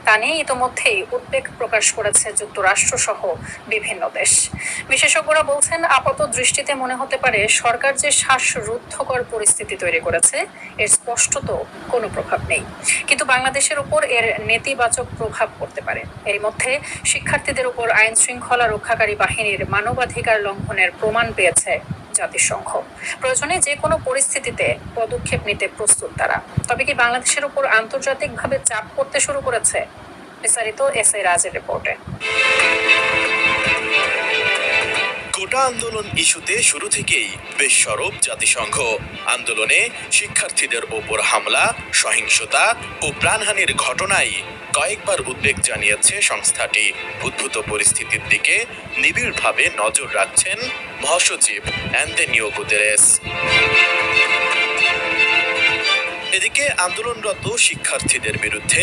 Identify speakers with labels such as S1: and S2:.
S1: তা নিয়ে ইতোমধ্যেই উদ্বেগ প্রকাশ করেছে যুক্তরাষ্ট্র সহ বিভিন্ন দেশ। বিশেষজ্ঞরা বলছেন, আপাত দৃষ্টিতে মনে হতে পারে সরকার যে শ্বাসরুদ্ধকর পরিস্থিতি তৈরি করেছে এর স্পষ্টত কোনো প্রভাব নেই, কিন্তু বাংলাদেশের উপর এর নেতিবাচক প্রভাব পড়তে পারে। এর মধ্যে শিক্ষার্থীদের উপর আইন শৃঙ্খলা রক্ষাকারী বাহিনীর মানবাধিকার লঙ্ঘনের প্রমাণ পেয়েছে জাতিসংঘ। প্রয়োজনে যে কোনো পরিস্থিতিতে পদক্ষেপ নিতে প্রস্তুত তারা। তবে কি বাংলাদেশের উপর আন্তর্জাতিকভাবে চাপ পড়তে শুরু করেছে? বিস্তারিত এসআই রাজের রিপোর্টে।
S2: কোটা আন্দোলন ইস্যুতে শুরু থেকেই বেশরব জাতিসংঘ। আন্দোলনে শিক্ষার্থীদের ওপর হামলা, সহিংসতা ও প্রাণহানির ঘটনায় কয়েকবার উদ্বেগ জানিয়েছে সংস্থাটি। উদ্ভূত পরিস্থিতির দিকে নিবিড়ভাবে নজর রাখছেন মহাসচিব অ্যান্তোনিও গুতেরেস। এদিকে আন্দোলনরত শিক্ষার্থীদের বিরুদ্ধে